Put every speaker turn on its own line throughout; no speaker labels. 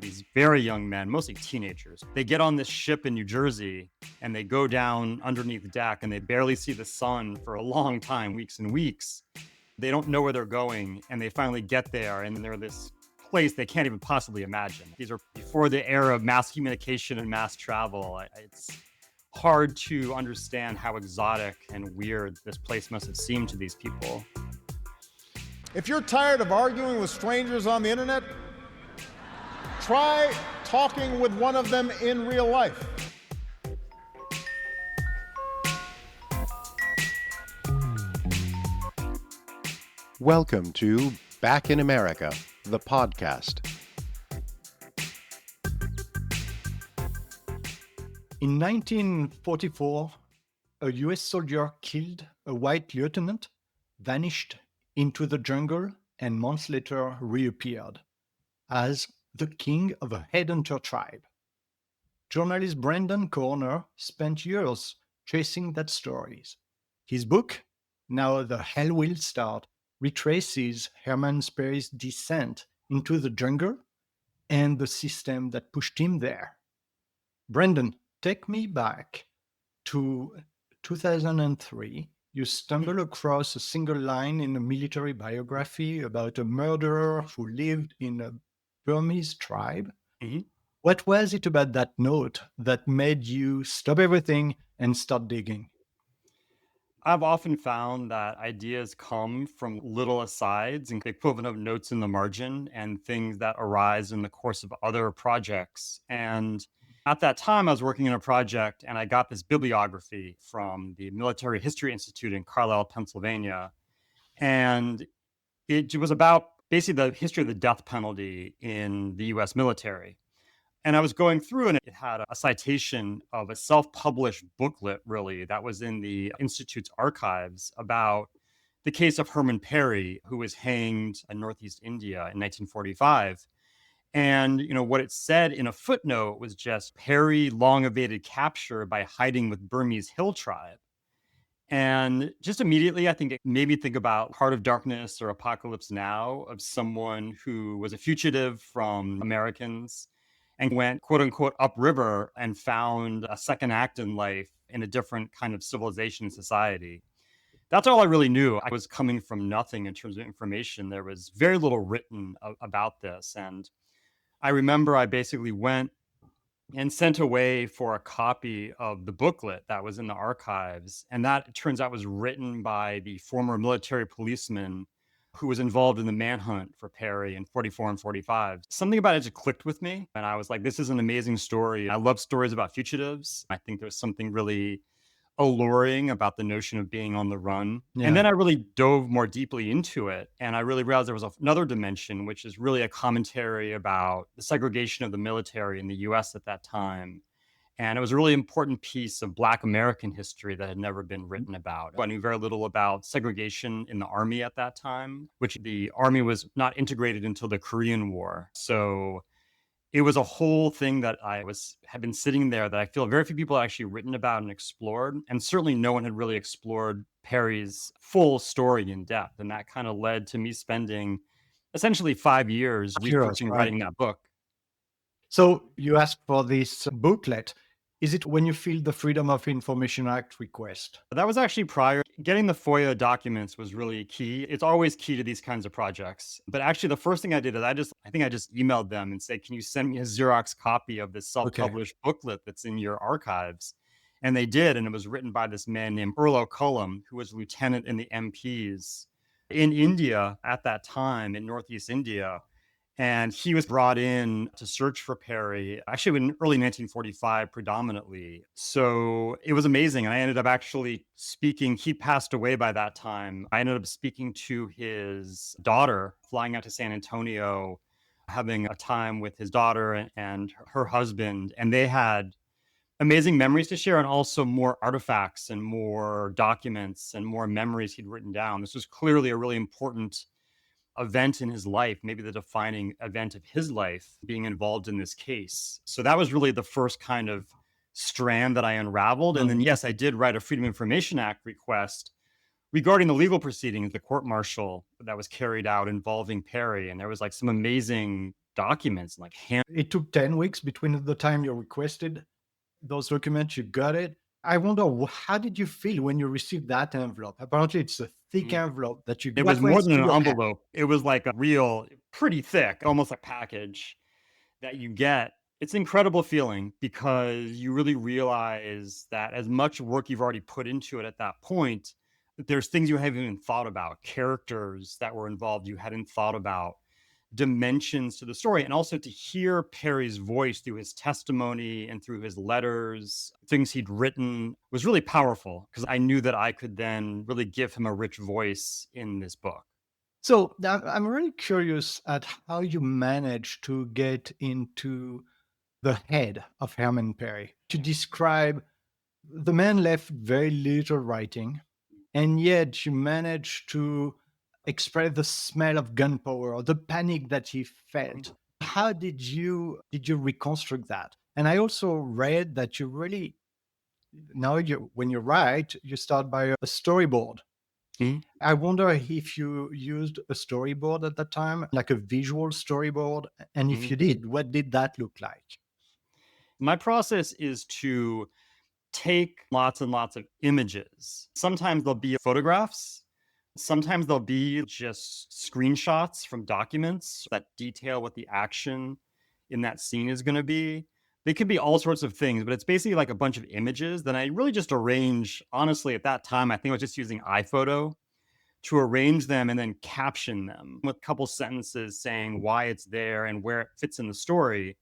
these very young men, mostly teenagers. They get on this ship in New Jersey and they go down underneath the deck and they barely see the sun for a long time, weeks and weeks. They don't know where they're going and they finally get there and they're this place they can't even possibly imagine. These are before the era of mass communication and mass travel. It's hard to understand how exotic and weird this place must have seemed to these people.
If you're tired of arguing with strangers on the internet, try talking with one of them in real life.
Welcome to Back in America, the podcast.
In 1944, a US soldier killed a white lieutenant, vanished into the jungle, and months later reappeared as the king of a Headhunter tribe. Journalist Brendan Koerner spent years chasing that stories. His book, Now the Hell Will Start, retraces Herman Perry's descent into the jungle and the system that pushed him there. Brendan, take me back to 2003. You stumble across a single line in a military biography about a murderer who lived in a Burmese tribe.
Mm-hmm.
What was it about that note that made you stop everything and start digging?
I've often found that ideas come from little asides and the equivalent of notes in the margin and things that arise in the course of other projects. And at that time, I was working on a project and I got this bibliography from the Military History Institute in Carlisle, Pennsylvania. And it was about basically the history of the death penalty in the US military. And I was going through and it had a citation of a self-published booklet, really, that was in the Institute's archives about the case of Herman Perry, who was hanged in Northeast India in 1945. And, what it said in a footnote was just Perry long evaded capture by hiding with Burmese hill tribe. And just immediately, I think it made me think about Heart of Darkness or Apocalypse Now of someone who was a fugitive from Americans and went, quote unquote, upriver and found a second act in life in a different kind of civilization and society. That's all I really knew. I was coming from nothing in terms of information. There was very little written about this. And I remember I basically went and sent away for a copy of the booklet that was in the archives. And that, it turns out, was written by the former military policeman who was involved in the manhunt for Perry in 44 and 45. Something about it just clicked with me. And I was like, this is an amazing story. I love stories about fugitives. I think there's something really alluring about the notion of being on the run.
Yeah.
And then I really dove more deeply into it. And I really realized there was another dimension, which is really a commentary about the segregation of the military in the US at that time. And it was a really important piece of Black American history that had never been written about. I knew very little about segregation in the Army at that time, which the Army was not integrated until the Korean War. So it was a whole thing that had been sitting there that I feel very few people had actually written about and explored. And certainly no one had really explored Perry's full story in depth. And that kind of led to me spending essentially 5 years researching, writing that book.
So you asked for this booklet. Is it when you filled the Freedom of Information Act request?
That was actually prior. Getting the FOIA documents was really key. It's always key to these kinds of projects. But actually, the first thing I did is I just emailed them and said, can you send me a Xerox copy of this self-published booklet that's in your archives? And they did. And it was written by this man named Earl Cullum, who was a lieutenant in the MPs in India at that time, in Northeast India. And he was brought in to search for Perry, actually in early 1945 predominantly. So it was amazing. And I ended up actually speaking, he passed away by that time. I ended up speaking to his daughter, flying out to San Antonio, having a time with his daughter and her husband. And they had amazing memories to share and also more artifacts and more documents and more memories he'd written down. This was clearly a really important event in his life, maybe the defining event of his life, being involved in this case. So that was really the first kind of strand that I unraveled. And then, yes, I did write a Freedom of Information Act request regarding the legal proceedings, the court martial that was carried out involving Perry. And there was like some amazing documents, like hand.
It took 10 weeks between the time you requested those documents, you got it. I wonder, how did you feel when you received that envelope? Apparently, it's a thick envelope that you
It was
what
more
went
than
through
an
your head.
envelope. It was like a real, pretty thick, almost like package that you get. It's an incredible feeling because you really realize that as much work you've already put into it at that point, that there's things you haven't even thought about, characters that were involved you hadn't thought about, dimensions to the story, and also to hear Perry's voice through his testimony and through his letters, things he'd written was really powerful because I knew that I could then really give him a rich voice in this book.
So now I'm really curious at how you managed to get into the head of Herman Perry to describe the man left very little writing, and yet you managed to express the smell of gunpowder or the panic that he felt. How did you reconstruct that? And I also read that you really now you when you write, you start by a storyboard.
Mhm.
I wonder if you used a storyboard at that time, like a visual storyboard, and if
Mhm.
you did, what did that look like?
My process is to take lots and lots of images. Sometimes they'll be photographs. Sometimes they'll be just screenshots from documents that detail what the action in that scene is going to be. They could be all sorts of things, but it's basically like a bunch of images. Then I really just arrange, honestly, at that time, I think I was just using iPhoto to arrange them and then caption them with a couple sentences saying why it's there and where it fits in the story.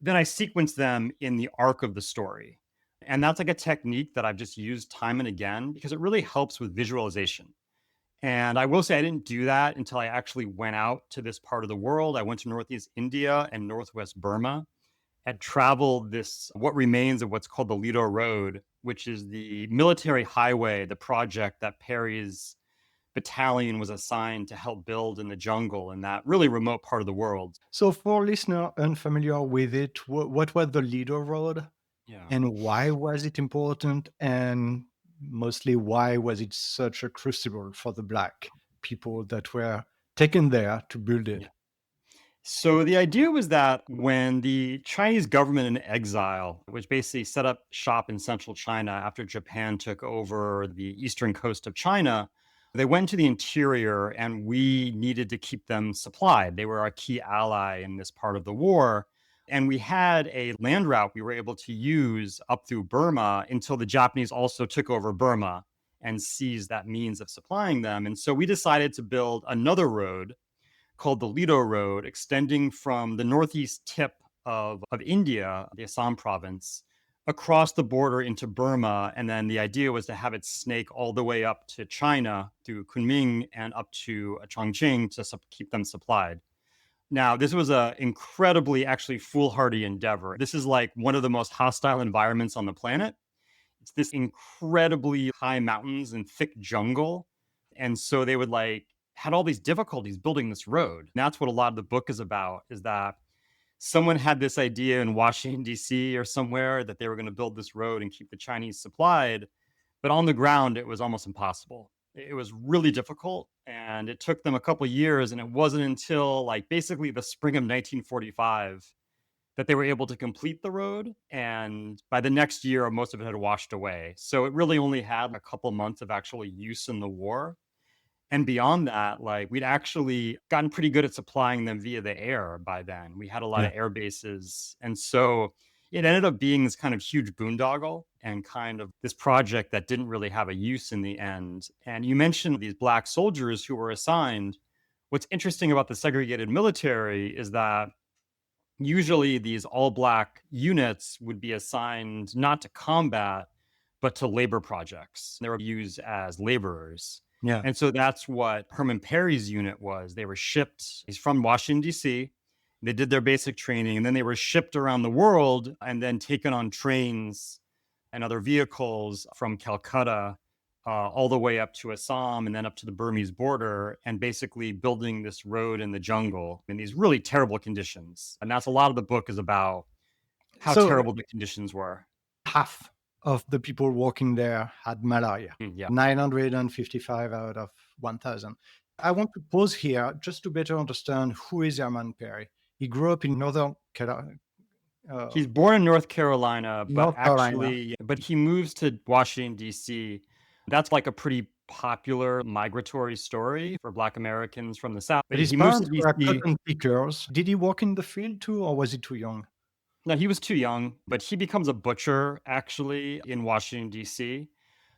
Then I sequence them in the arc of the story. And that's like a technique that I've just used time and again because it really helps with visualization. And I will say I didn't do that until I actually went out to this part of the world. I went to Northeast India and Northwest Burma, had traveled this, what remains of what's called the Ledo Road, which is the military highway, the project that Perry's battalion was assigned to help build in the jungle in that really remote part of the world.
So, for listener unfamiliar with it, what was the Ledo Road,
Yeah.
and why was it important? And mostly, why was it such a crucible for the Black people that were taken there to build it?
So the idea was that when the Chinese government in exile, which basically set up shop in central China after Japan took over the eastern coast of China, they went to the interior and we needed to keep them supplied. They were our key ally in this part of the war. And we had a land route we were able to use up through Burma until the Japanese also took over Burma and seized that means of supplying them. And so we decided to build another road called the Ledo Road, extending from the northeast tip of India, the Assam province, across the border into Burma. And then the idea was to have it snake all the way up to China through Kunming and up to Chongqing to keep them supplied. Now, this was an incredibly, actually foolhardy endeavor. This is like one of the most hostile environments on the planet. It's this incredibly high mountains and thick jungle. And so they would had all these difficulties building this road. And that's what a lot of the book is about, is that someone had this idea in Washington, D.C. or somewhere that they were going to build this road and keep the Chinese supplied. But on the ground, it was almost impossible. It was really difficult. And it took them a couple of years. And it wasn't until basically the spring of 1945 that they were able to complete the road. And by the next year, most of it had washed away. So it really only had a couple months of actual use in the war. And beyond that, we'd actually gotten pretty good at supplying them via the air by then. We had a lot
Yeah.
of air bases. And so it ended up being this kind of huge boondoggle and kind of this project that didn't really have a use in the end. And you mentioned these Black soldiers who were assigned. What's interesting about the segregated military is that usually these all Black units would be assigned not to combat, but to labor projects. They were used as laborers.
Yeah.
And so that's what Herman Perry's unit was. They were shipped, he's from Washington, D.C. They did their basic training and then they were shipped around the world and then taken on trains and other vehicles from Calcutta all the way up to Assam and then up to the Burmese border and basically building this road in the jungle in these really terrible conditions. And that's a lot of the book is about how
So,
terrible the conditions were.
half of the people working there had malaria,
Yeah.
955 out of 1,000. I want to pause here just to better understand who is Herman Perry. He grew up in
He's born in North Carolina,
North Carolina.
but he moves to Washington, D.C. That's like a pretty popular migratory story for Black Americans from the South.
But
But
his
he moves to
parents were
D.C.
cotton pickers. Did he work in the field too, or was he too young?
No, he was too young, but he becomes a butcher actually in Washington, D.C.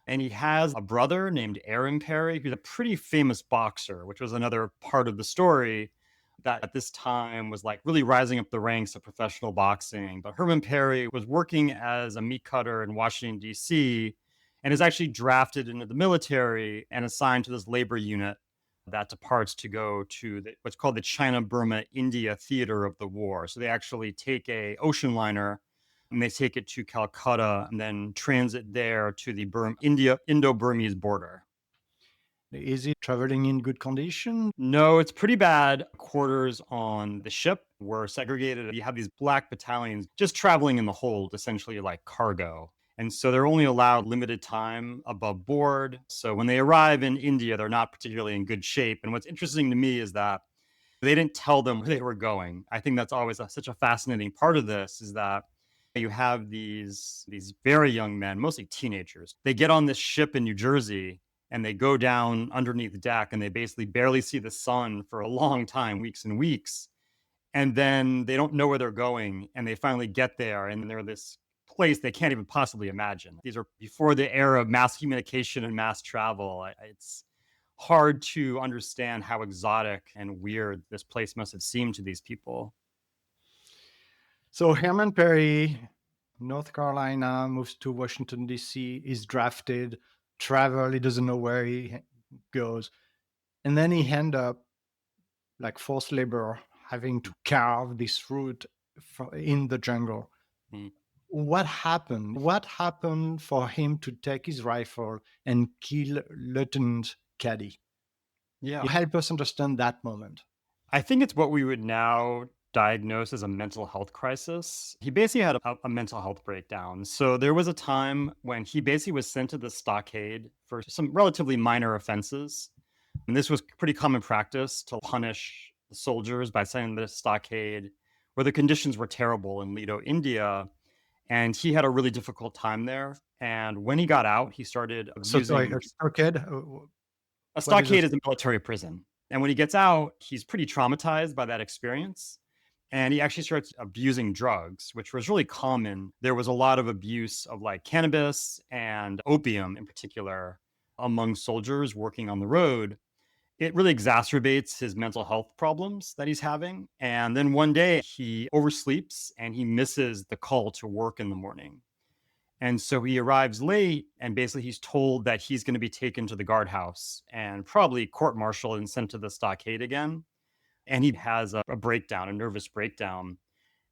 And he has a brother named Herman Perry, who's a pretty famous boxer, which was another part of the story that at this time was like really rising up the ranks of professional boxing. But Herman Perry was working as a meat cutter in Washington, D.C., and is actually drafted into the military and assigned to this labor unit that departs to go to what's called the China-Burma India theater of the war. So they actually take a ocean liner and they take it to Calcutta and then transit there to the Indo-Burmese border.
Is he traveling in good condition?
No, it's pretty bad. Quarters on the ship were segregated. You have these black battalions just traveling in the hold, essentially like cargo. And so they're only allowed limited time above board. So when they arrive in India, they're not particularly in good shape. And what's interesting to me is that they didn't tell them where they were going. I think that's always such a fascinating part of this is that you have these very young men, mostly teenagers. They get on this ship in New Jersey and they go down underneath the deck and they basically barely see the sun for a long time, weeks and weeks. And then they don't know where they're going and they finally get there and they're this place they can't even possibly imagine. These are before the era of mass communication and mass travel. It's hard to understand how exotic and weird this place must have seemed to these people.
So Herman Perry, North Carolina, moves to Washington, D.C., is drafted, travel, he doesn't know where he goes. And then he end up like forced labor, having to carve this route in the jungle.
Mm.
What happened? What happened for him to take his rifle and kill Lieutenant Caddy?
Yeah.
Help us understand that moment.
I think it's what we would now diagnose as a mental health crisis. He basically had a mental health breakdown. So there was a time when he basically was sent to the stockade for some relatively minor offenses. And this was pretty common practice to punish the soldiers by sending them to the stockade where the conditions were terrible in Ledo, India. And he had a really difficult time there. And when he got out, he started
So sorry,
abusing.
a stockade.
A
What is
stockade is a military prison. And when he gets out, he's pretty traumatized by that experience. And he actually starts abusing drugs, which was really common. There was a lot of abuse of like cannabis and opium in particular among soldiers working on the road. It really exacerbates his mental health problems that he's having. And then one day he oversleeps and he misses the call to work in the morning. And so he arrives late and basically he's told that he's going to be taken to the guardhouse and probably court-martialed and sent to the stockade again. And he has a breakdown, a nervous breakdown.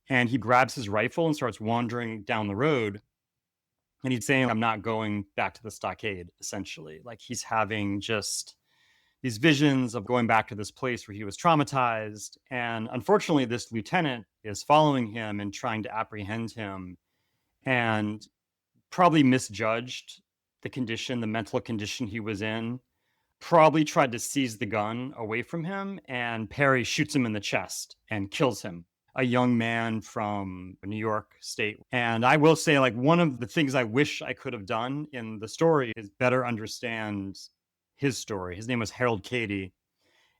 And he grabs his rifle and starts wandering down the road. And he's saying, I'm not going back to the stockade, essentially. Like he's having just these visions of going back to this place where he was traumatized. And unfortunately, this lieutenant is following him and trying to apprehend him and probably misjudged the condition, the mental condition he was in, probably tried to seize the gun away from him. And Perry shoots him in the chest and kills him, a young man from New York State. And I will say, like, one of the things I wish I could have done in the story is better understand his story. His name was Harold Cady.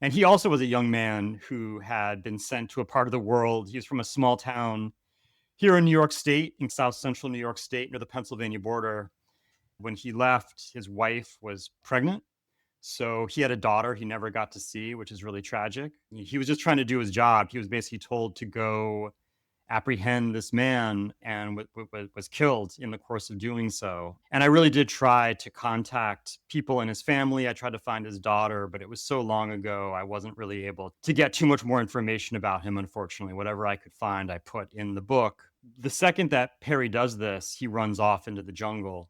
And he also was a young man who had been sent to a part of the world. He was from a small town here in New York State, in South Central New York State, near the Pennsylvania border. When he left, his wife was pregnant. So he had a daughter he never got to see, which is really tragic. He was just trying to do his job. He was basically told to go apprehend this man and was killed in the course of doing so. And I really did try to contact people in his family. I tried to find his daughter, but it was so long ago, I wasn't really able to get too much more information about him, unfortunately. Whatever I could find, I put in the book. The second that Perry does this, he runs off into the jungle.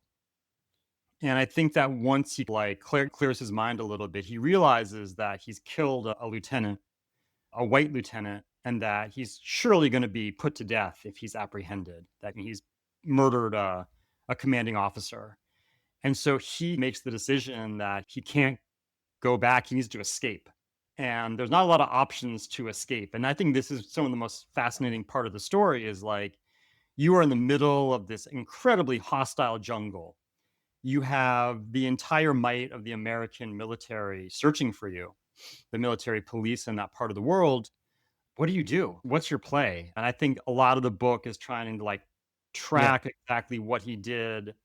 And I think that once he clears his mind a little bit, he realizes that he's killed a lieutenant, a white lieutenant, and that he's surely going to be put to death if he's apprehended, that he's murdered a commanding officer. And so he makes the decision that he can't go back. He needs to escape. and there's not a lot of options to escape. And I think this is some of the most fascinating part of the story is like you are in the middle of this incredibly hostile jungle. You have the entire might of the American military searching for you, the military police in that part of the world. What do you do? What's your play? And I think a lot of the book is trying to like
Yeah.
track exactly what he did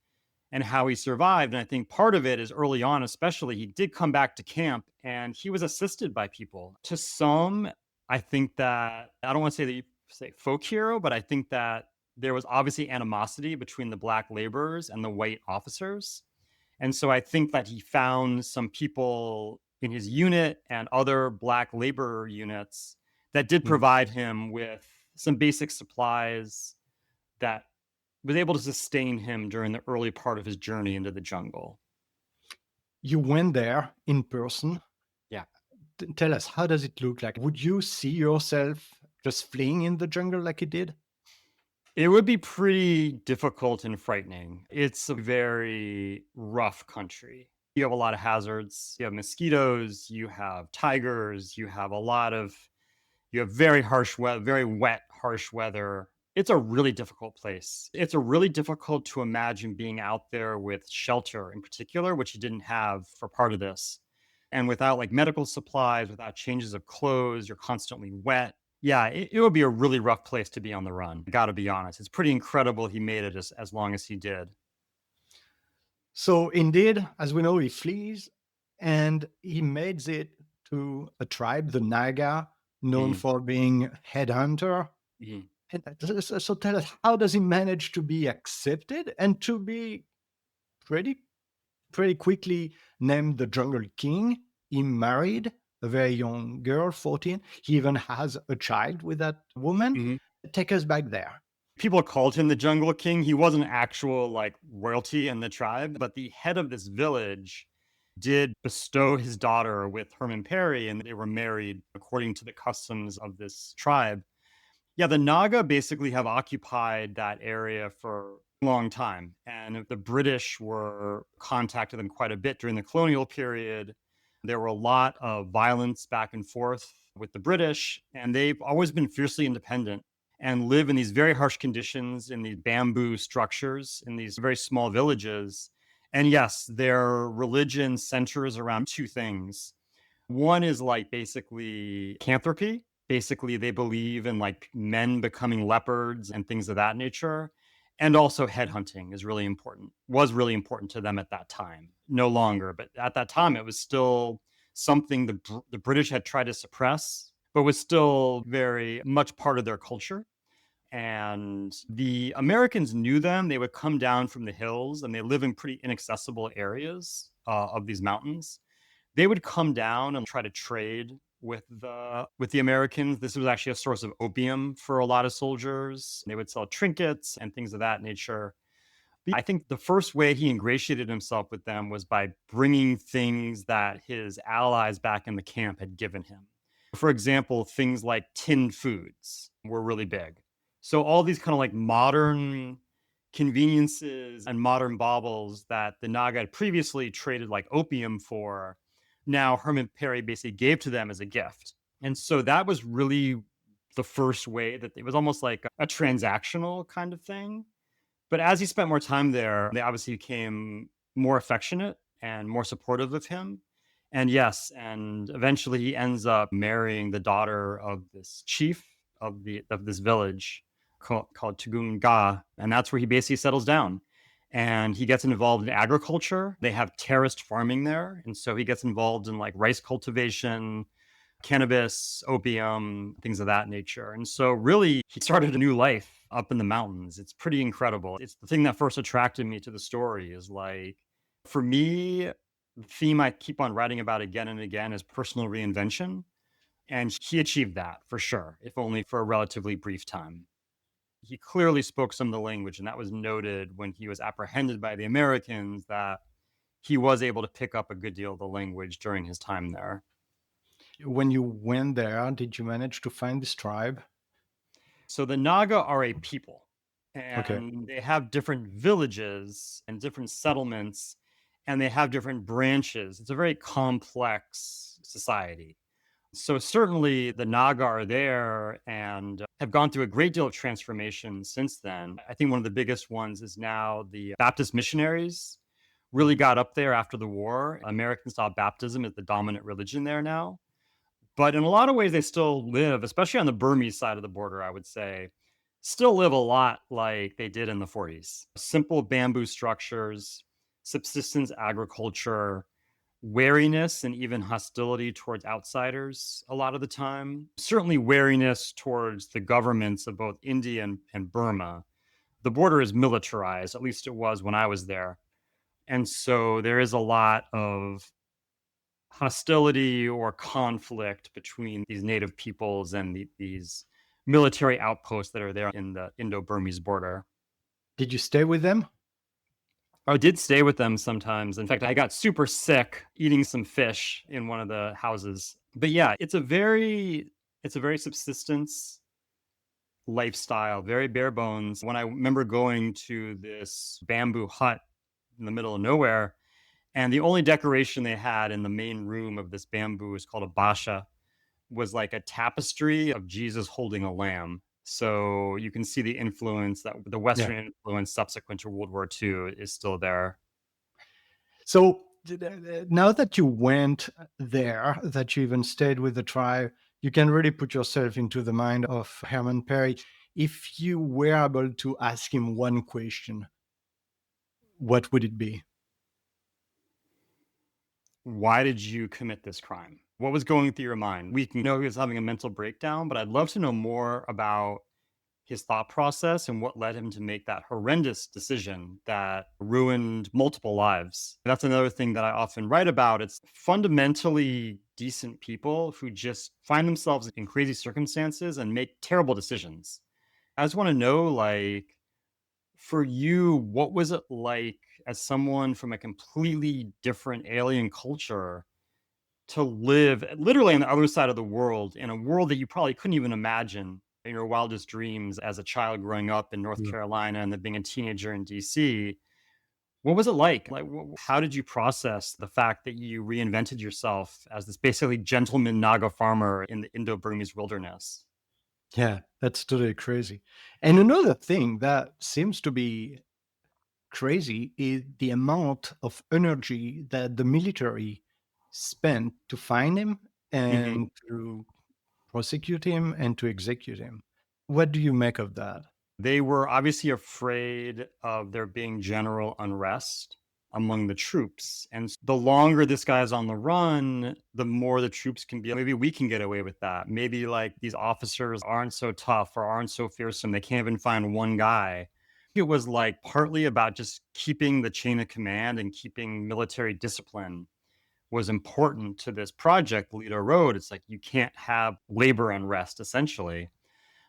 and how he survived. And I think part of it is early on, especially, he did come back to camp and he was assisted by people. To some, I think that I don't want to say that you say folk hero, but I think that there was obviously animosity between the black laborers and the white officers. And so I think that he found some people in his unit and other black labor units that did
Mm.
provide him with some basic supplies that was able to sustain him during the early part of his journey into the jungle.
You went there in person.
Yeah.
Tell us, how does it look like? Would you see yourself just fleeing in the jungle like he did?
It would be pretty difficult and frightening. It's a very rough country. You have a lot of hazards. You have mosquitoes, you have tigers, you have very harsh weather, very wet, harsh weather. It's a really difficult place. It's a really difficult to imagine being out there with shelter in particular, which you didn't have for part of this. And without like medical supplies, without changes of clothes, you're constantly wet. Yeah, it would be a really rough place to be on the run. Gotta be honest. It's pretty incredible he made it as long as he did.
So, indeed, as we know, he flees and he makes it to a tribe, the Naga, known
Mhm,
for being headhunter.
mhm,
And so tell us, how does he manage to be accepted and to be pretty pretty quickly named the Jungle King? He married a very young girl, 14. He even has a child with that woman.
mhm.
Take us back there.
People called him the Jungle King. He wasn't actual like royalty in the tribe, but the head of this village did bestow his daughter with Herman Perry, and they were married according to the customs of this tribe. Yeah, the Naga basically have occupied that area for a long time. And the British were contacted them quite a bit during the colonial period. There were a lot of violence back and forth with the British, and they've always been fiercely independent and live in these very harsh conditions in these bamboo structures in these very small villages. And yes, their religion centers around two things. One is like basically lycanthropy. Basically, they believe in like men becoming leopards and things of that nature. And also headhunting is really important, was really important to them at that time. No longer, but at that time, it was still something the British had tried to suppress, but was still very much part of their culture. And the Americans knew them. They would come down from the hills and they live in pretty inaccessible areas of these mountains. They would come down and try to trade with the Americans. This was actually a source of opium for a lot of soldiers. They would sell trinkets and things of that nature. I think the first way he ingratiated himself with them was by bringing things that his allies back in the camp had given him. For example, things like tinned foods were really big. So all these kind of like modern conveniences and modern baubles that the Naga had previously traded like opium for, now Herman Perry basically gave to them as a gift. And so that was really the first way that it was almost like a transactional kind of thing. But as he spent more time there, they obviously became more affectionate and more supportive of him. And yes, and eventually he ends up marrying the daughter of this chief of this village called Tugunga, and that's where he basically settles down. And he gets involved in agriculture. They have terraced farming there, and so he gets involved in like rice cultivation, cannabis, opium, things of that nature. And so, really, he started a new life up in the mountains. It's pretty incredible. It's the thing that first attracted me to the story is like, for me, the theme I keep on writing about again and again is personal reinvention. And he achieved that for sure, if only for a relatively brief time. He clearly spoke some of the language, and that was noted when he was apprehended by the Americans that he was able to pick up a good deal of the language during his time there.
When you went there, did you manage to find this tribe?
So the Naga are a people,
Okay.
and they have different villages and different settlements, and they have different branches. It's a very complex society. So certainly the Naga are there and have gone through a great deal of transformation since then. I think one of the biggest ones is now the Baptist missionaries really got up there after the war. American style baptism is the dominant religion there now. But in a lot of ways, they still live, especially on the Burmese side of the border, I would say, still live a lot like they did in the 40s. Simple bamboo structures, subsistence agriculture, wariness and even hostility towards outsiders a lot of the time. Certainly wariness towards the governments of both India and Burma. The border is militarized, at least it was when I was there. And so there is a lot of hostility or conflict between these native peoples and these military outposts that are there in the Indo-Burmese border.
Did you stay with them?
I did stay with them sometimes. In fact, I got super sick eating some fish in one of the houses. But yeah, it's a very subsistence lifestyle, very bare bones. When I remember going to this bamboo hut in the middle of nowhere, and the only decoration they had in the main room of this bamboo is called a basha, was like a tapestry of Jesus holding a lamb. So you can see the influence that the
Yeah.
Western influence subsequent to World War II is still there.
So now that you went there, that you even stayed with the tribe, you can really put yourself into the mind of Herman Perry. If you were able to ask him one question, what would it be?
Why did you commit this crime? What was going through your mind? We can know he was having a mental breakdown, but I'd love to know more about his thought process and what led him to make that horrendous decision that ruined multiple lives. That's another thing that I often write about. It's fundamentally decent people who just find themselves in crazy circumstances and make terrible decisions. I just want to know, like, for you, what was it like as someone from a completely different alien culture to live literally on the other side of the world in a world that you probably couldn't even imagine in your wildest dreams as a child growing up in North
Yeah.
Carolina and then being a teenager in DC? What was it like? Like, how did you process the fact that you reinvented yourself as this basically gentleman Naga farmer in the Indo-Burmese wilderness?
Yeah, that's totally crazy. And another thing that seems to be crazy is the amount of energy that the military spent to find him
Mhm.
and to prosecute him and to execute him. What do you make of that?
They were obviously afraid of there being general unrest among the troops. And the longer this guy's on the run, the more the troops can be, maybe we can get away with that. Maybe like these officers aren't so tough or aren't so fearsome. They can't even find one guy. It was like partly about just keeping the chain of command and keeping military discipline was important to this project, Ledo Road. It's like you can't have labor unrest, essentially.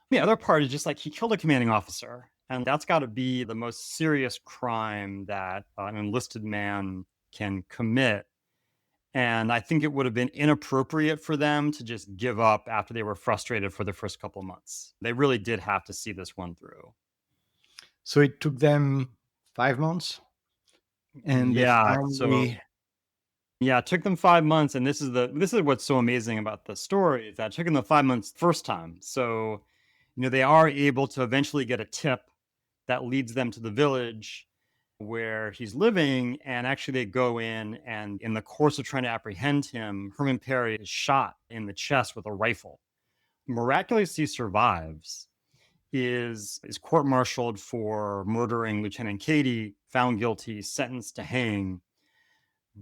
The other part is just like he killed a commanding officer, and that's got to be the most serious crime that an enlisted man can commit. And I think it would have been inappropriate for them to just give up after they were frustrated for the first couple of months. They really did have to see this one through.
So it took them 5 months, and they
Yeah. So
finally.
yeah, it took them 5 months, and this is what's so amazing about the story is that it took them the 5 months first time. So they are able to eventually get a tip that leads them to the village where he's living. And actually, they go in, and in the course of trying to apprehend him, Herman Perry is shot in the chest with a rifle. Miraculously survives, is court-martialed for murdering Lieutenant Cady, found guilty, sentenced to hang.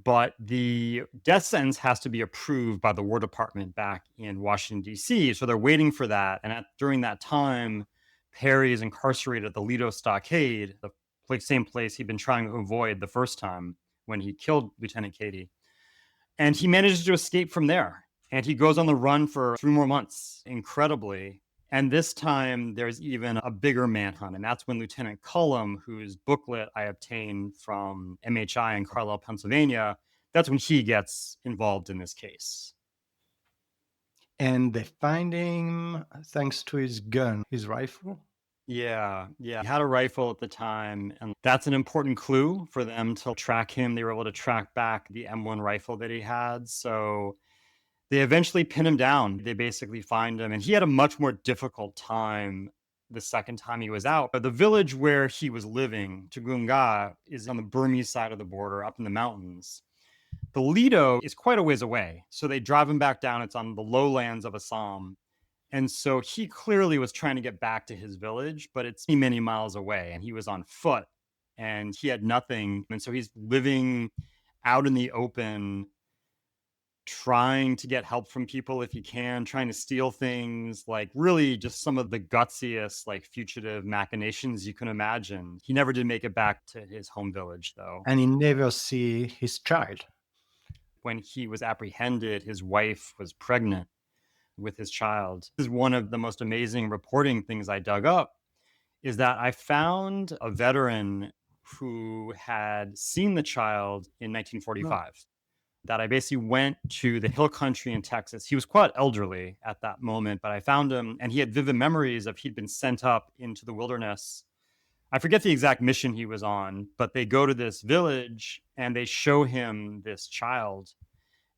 But the death sentence has to be approved by the War Department back in Washington, D.C. So they're waiting for that. And during that time, Perry is incarcerated at the Ledo stockade, the same place he'd been trying to avoid the first time when he killed Lieutenant Cady. And he manages to escape from there. And he goes on the run for 3 more months, incredibly. And this time, there's even a bigger manhunt. And that's when Lieutenant Cullum, whose booklet I obtained from MHI in Carlisle, Pennsylvania, that's when he gets involved in this case.
And they find him thanks to his gun, his rifle.
Yeah. He had a rifle at the time, and that's an important clue for them to track him. They were able to track back the M1 rifle that he had. So They eventually pin him down. They basically find him, and he had a much more difficult time the second time he was out. But the village where he was living, Tugunga, is on the Burmese side of the border up in the mountains. The Ledo is quite a ways away. So they drive him back down. It's on the lowlands of Assam. And so he clearly was trying to get back to his village, but it's many miles away, and he was on foot and he had nothing. And so he's living out in the open, trying to get help from people if he can, trying to steal things, like really just some of the gutsiest, like fugitive machinations you can imagine. He never did make it back to his home village, though.
And he never see his child.
When he was apprehended, his wife was pregnant with his child. This is one of the most amazing reporting things I dug up, is that I found a veteran who had seen the child in 1945. That I basically went to the hill country in Texas. He was quite elderly at that moment, but I found him and he had vivid memories of he'd been sent up into the wilderness. I forget the exact mission he was on, but they go to this village and they show him this child.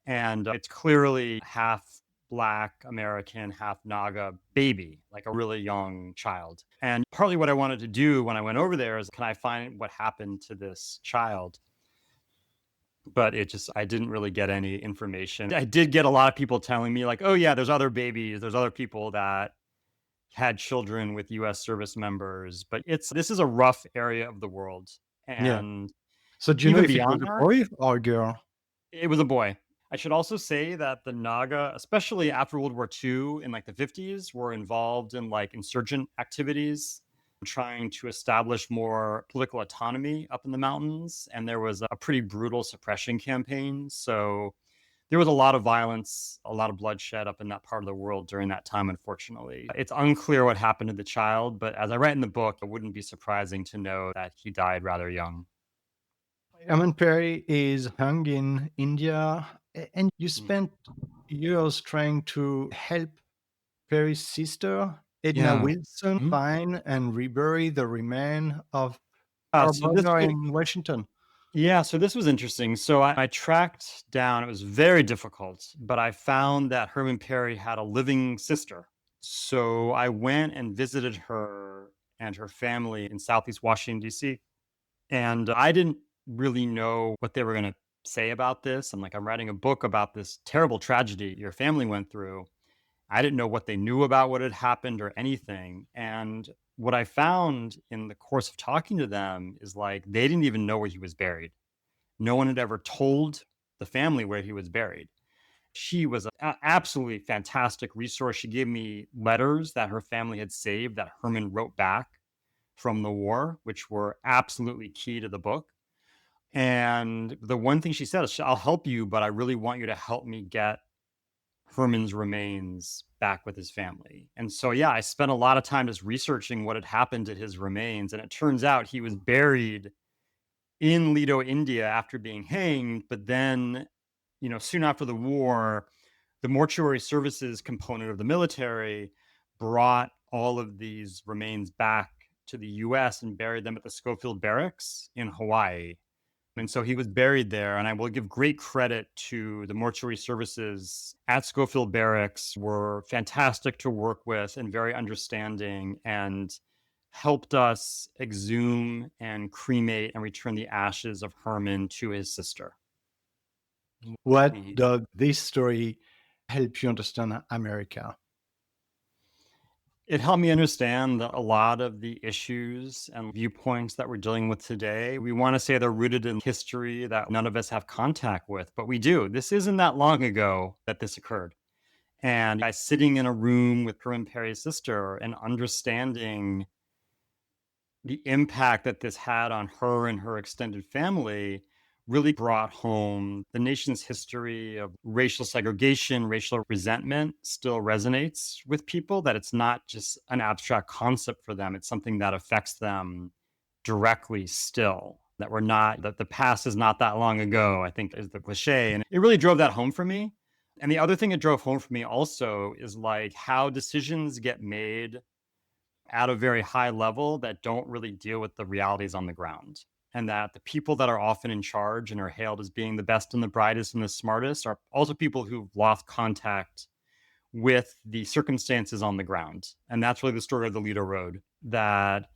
And it's clearly half Black American, half Naga baby, like a really young child. And partly what I wanted to do when I went over there is, can I find what happened to this child? But I didn't really get any information. I did get a lot of people telling me like, oh yeah, there's other babies, there's other people that had children with US service members, but this is a rough area of the world.
Yeah.
And
So do you know
even
if it was
beyond
a
that,
boy or a girl?
it was a boy. I should also say that the Naga, especially after World War II in like the 50s, were involved in like insurgent activities, trying to establish more political autonomy up in the mountains. And there was a pretty brutal suppression campaign. So there was a lot of violence, a lot of bloodshed up in that part of the world during that time, unfortunately. It's unclear what happened to the child, but as I write in the book, it wouldn't be surprising to know that he died rather young.
Herman Perry is hung in India, and you spent years trying to help Perry's sister, Edna
Yeah.
Wilson, find and rebury the remains of
Uh,
her
so this
brother
was,
in Washington.
so this was interesting. So I tracked down, it was very difficult, but I found that Herman Perry had a living sister. So I went and visited her and her family in Southeast Washington, D.C. And I didn't really know what they were going to say about this. I'm writing a book about this terrible tragedy your family went through. I didn't know what they knew about what had happened or anything. And what I found in the course of talking to them is like they didn't even know where he was buried. No one had ever told the family where he was buried. She was an absolutely fantastic resource. She gave me letters that her family had saved that Herman wrote back from the war, which were absolutely key to the book. And the one thing she said is, I'll help you, but I really want you to help me get Herman's remains back with his family. And so, yeah, I spent a lot of time just researching what had happened to his remains. And it turns out he was buried in Ledo, India after being hanged. But then, soon after the war, the mortuary services component of the military brought all of these remains back to the US and buried them at the Schofield Barracks in Hawaii. And so he was buried there. And I will give great credit to the mortuary services at Schofield Barracks, were fantastic to work with and very understanding, and helped us exhume and cremate and return the ashes of Herman to his sister.
What does this story help you understand America?
It helped me understand that a lot of the issues and viewpoints that we're dealing with today, we want to say they're rooted in history that none of us have contact with, but we do. This isn't that long ago that this occurred. And by sitting in a room with Herman Perry's sister and understanding the impact that this had on her and her extended family, really brought home the nation's history of racial segregation, racial resentment still resonates with people, that it's not just an abstract concept for them. It's something that affects them directly still, that the past is not that long ago, I think is the cliche. And it really drove that home for me. And the other thing it drove home for me also is like how decisions get made at a very high level that don't really deal with the realities on the ground. and that the people that are often in charge and are hailed as being the best and the brightest and the smartest are also people who've lost contact with the circumstances on the ground. And that's really the story of the Ledo Road, that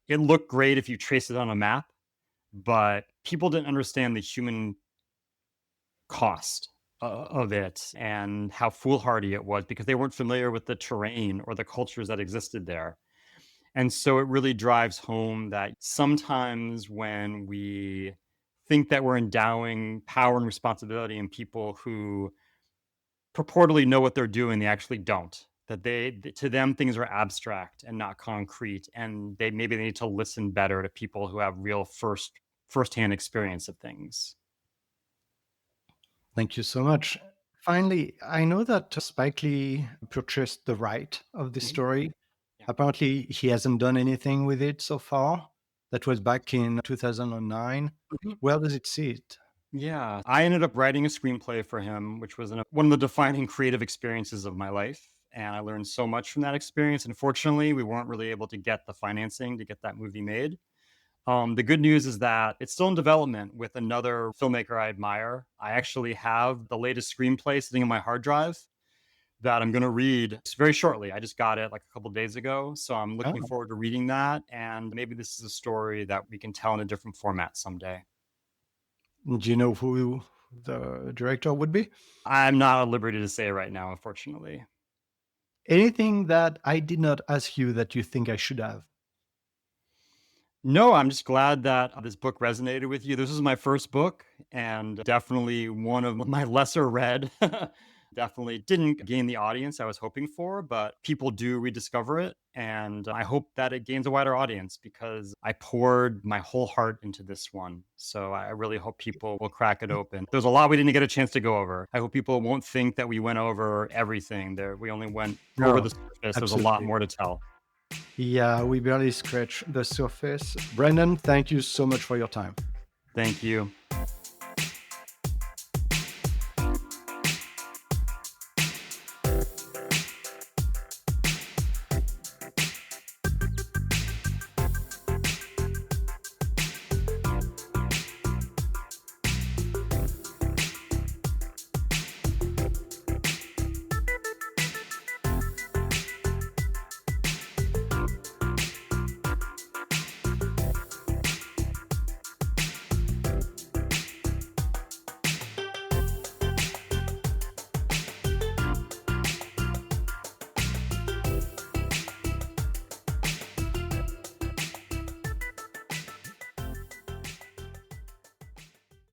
it looked great if you trace it on a map, but people didn't understand the human cost of it and how foolhardy it was because they weren't familiar with the terrain or the cultures that existed there. And so it really drives home that sometimes when we think that we're endowing power and responsibility in people who purportedly know what they're doing, they actually don't. That to them, things are abstract and not concrete, and they need to listen better to people who have real firsthand experience of things.
Thank you so much. Finally, I know that Spike Lee purchased the right of this story.
Yeah.
Apparently, he hasn't done anything with it so far. That was back in 2009. Where does it sit?
Yeah, I ended up writing a screenplay for him, which was one of the defining creative experiences of my life. And I learned so much from that experience. Unfortunately, we weren't really able to get the financing to get that movie made. The good news is that it's still in development with another filmmaker I admire. I actually have the latest screenplay sitting on my hard drive that I'm going to read very shortly. I just got it like a couple days ago. So I'm looking
Oh,
forward to reading that. And maybe this is a story that we can tell in a different format someday.
do you know who the director would be?
I'm not at liberty to say right now, unfortunately.
Anything that I did not ask you that you think I should have?
No, I'm just glad that this book resonated with you. This is my first book and definitely one of my lesser read. Definitely didn't gain the audience I was hoping for, but people do rediscover it. And I hope that it gains a wider audience because I poured my whole heart into this one. So I really hope people will crack it open. There's a lot we didn't get a chance to go over. I hope people won't think that we went over everything there. We only went over
No,
the surface. There's a lot
absolutely.
more to tell.
Yeah, we barely scratched the surface. Brendan, thank you so much for your time.
Thank you.